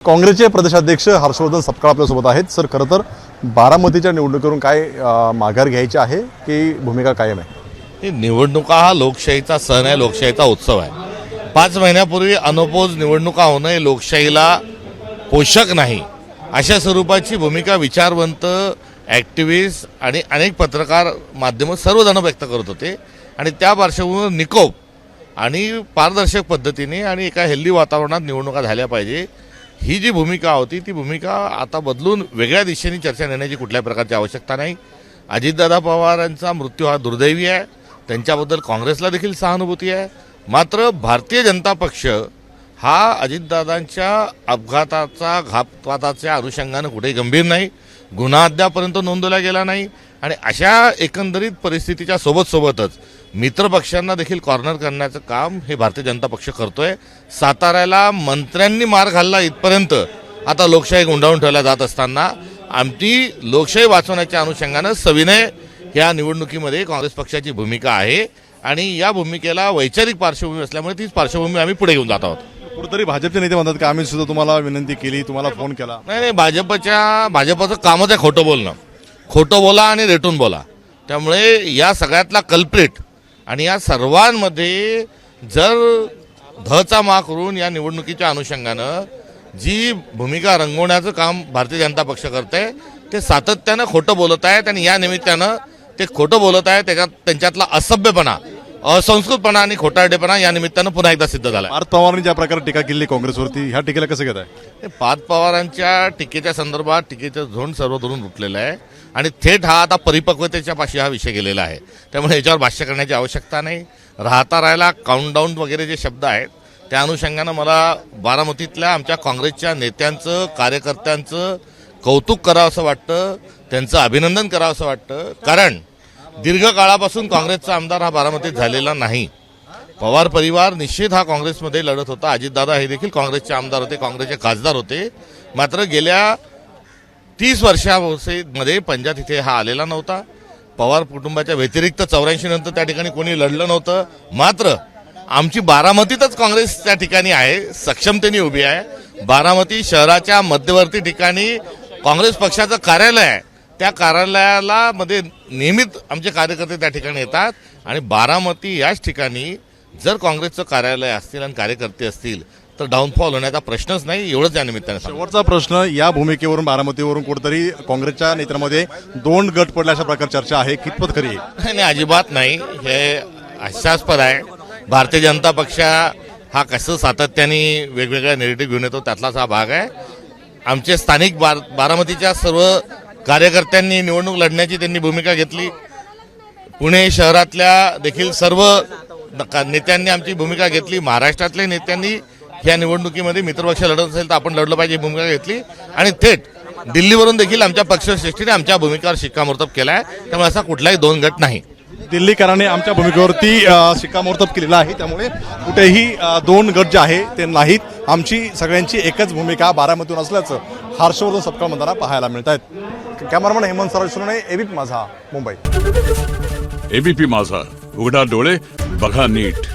काँग्रेसचे प्रदेशाध्यक्ष हर्षवर्धन सपकाळ आपल्यासोबत आहेत। सर, खरं तर बारामतीच्या निवडणुकीवरून काय माघार घ्यायची आहे की भूमिका कायम आहे? ही निवडणुका हा लोकशाहीचा सण आहे, लोकशाहीचा उत्सव आहे। 5 महिन्यापूर्वी अनोपोज निवडणुका होणं हे लोकशाहीला पोषक नाही अशा स्वरूपाची भूमिका विचारवंत, ॲक्टिव्हिस्ट आणि अनेक पत्रकार माध्यम सर्वजण व्यक्त करत होते आणि त्या पार्श्वभूमीवर निकोप आणि पारदर्शक पद्धतीने आणि एका हेल्दी वातावरणात निवडणुका झाल्या पाहिजे ही जी भूमिका होती ती भूमिका आता बदलून वेगळ्या दिशेने चर्चा नेण्याची कुठल्याही प्रकारची आवश्यकता नाही। अजितदादा पवारांचा मृत्यू हा दुर्दैवी आहे, त्यांच्याबद्दल काँग्रेसला देखील सहानुभूती आहे। मात्र भारतीय जनता पक्ष हा अजितदादांच्या घातपाताच्या अनुषंगानं कुठेही गंभीर नाही, गुन्हा अद्यापर्यंत नोंदवला गेला नाही आणि अशा एकंदरीत परिस्थितीच्या सोबतच मित्रपक्षांना देखील कॉर्नर करण्याचं काम हे भारतीय जनता पक्ष करतोय। साताऱ्याला मंत्र्यांनी मार घालला इथपर्यंत आता लोकशाही गुंडाळून ठेवल्या जात असताना आमची लोकशाही वाचवण्याच्या अनुषंगानं सविनय या निवडणुकीमध्ये काँग्रेस पक्षाची भूमिका आहे आणि या भूमिकेला वैचारिक पार्श्वभूमी असल्यामुळे तीच पार्श्वभूमी आम्ही पुढे घेऊन जात आहोत। कुठेतरी भाजपचे नेते म्हणतात की आम्ही सुद्धा तुम्हाला विनंती केली, तुम्हाला फोन केला। नाही, भाजपचं कामच आहे खोटं बोलणं, खोटं बोला आणि रेटून बोला। त्यामुळे या सगळ्यातला कल्प्रिट आणि या सर्वांमध्ये जर धचा मा करून या निवडणुकीच्या अनुषंगानं जी भूमिका रंगवण्याचं काम भारतीय जनता पक्ष करते ते सातत्यानं खोटं बोलत आहेत आणि या निमित्तानं ते खोटं बोलत आहेत, त्यांच्यातला असभ्यपणा, असंस्कृतपणा आणि खोटारडेपणा या निमित्तानं पुन्हा एकदा सिद्ध झाला। पार्थ पवारांनी ज्या प्रकारे टीका केली काँग्रेसवरती, ह्या टीकेला कसं घेत आहे? पार्थ पवारांच्या टीकेच्या संदर्भात टीकेचं झोंड सर्व धरून उठलेलं आहे आणि थेट हा आता परिपक्वतेच्या पाशी हा विषय गेलेला आहे। त्यामुळे याच्यावर भाष्य करण्याची आवश्यकता नाही। राहता काउंटडाऊन वगैरे जे शब्द आहेत त्या अनुषंगानं मला बारामतीतल्या आमच्या काँग्रेसच्या नेत्यांचं, कार्यकर्त्यांचं कौतुक करावं असं वाटतं, त्यांचं अभिनंदन करावं असं वाटतं। कारण दीर्घकाळापासून काँग्रेसचा आमदार हा बारामतीत झालेला नाही। पवार परिवार निश्चित हा काँग्रेसमध्ये लढत होता, अजितदादा हे देखील काँग्रेसचे आमदार होते, काँग्रेसचे खासदार होते। मात्र गेल्या 30 वर्षामध्ये पंजाब इथे हा आलेला नव्हता। पवार कुटुंबाच्या व्यतिरिक्त 84 नंतर त्या ठिकाणी कोणी लढलं नव्हतं। मात्र आमची बारामतीतच काँग्रेस त्या ठिकाणी आहे, सक्षमतेने उभी आहे। बारामती शहराच्या मध्यवर्ती ठिकाणी काँग्रेस पक्षाचं कार्यालय आहे, त्या कार्यालयाला मध्ये नियमित आमचे कार्यकर्ते त्या ठिकाणी येतात आणि बारामती याच ठिकाणी जर काँग्रेसचं कार्यालय असतील आणि कार्यकर्ते असतील तर डाऊनफॉल होण्याचा प्रश्नच नाही। एवढंच या निमित्ताने शेवटचा प्रश्न, या भूमिकेवरून बारामतीवरून कुठेतरी काँग्रेसच्या नेत्यांमध्ये 2 गट पडल्या अशा प्रकार चर्चा आहे, कितपत खरी आहे? नाही, अजिबात नाही, हे हास्यास्पद आहे। भारतीय जनता पक्ष हा कसं सातत्याने वेगवेगळ्या नेरेटिव्ह घेऊन येतो त्यातलाच हा भाग आहे। आमचे स्थानिक बारामतीच्या सर्व कार्यकर्त्यांनी निवडणूक लढण्याची त्यांनी भूमिका घेतली, पुणे शहरातल्या देखील सर्व नेत्यांनी आमची भूमिका घेतली, महाराष्ट्रातल्या नेत्यांनी या निवडणुकीमध्ये मित्रपक्ष लढत असेल तर आपण लढलं पाहिजे भूमिका घेतली आणि थेट दिल्लीवरून देखील आमच्या पक्षश्रेष्ठीने आमच्या भूमिकेवर शिक्कामोर्तब केला आहे। त्यामुळे असा कुठलाही 2 गट नाही। दिल्लीकरांनी आमच्या भूमिकेवरती शिक्कामोर्तब केलेला आहे, त्यामुळे कुठेही 2 गट जे आहे ते नाहीत। आमची सगळ्यांची एकच भूमिका बारामतीहून असल्याचं हर्षवर्धन सपकाळ म्हणताना पाहायला मिळत आहेत। कॅमेरामन हेमंत सरासुने, एबीपी माझा, मुंबई। एबीपी माझा, उघडा डोळे बघा नीट।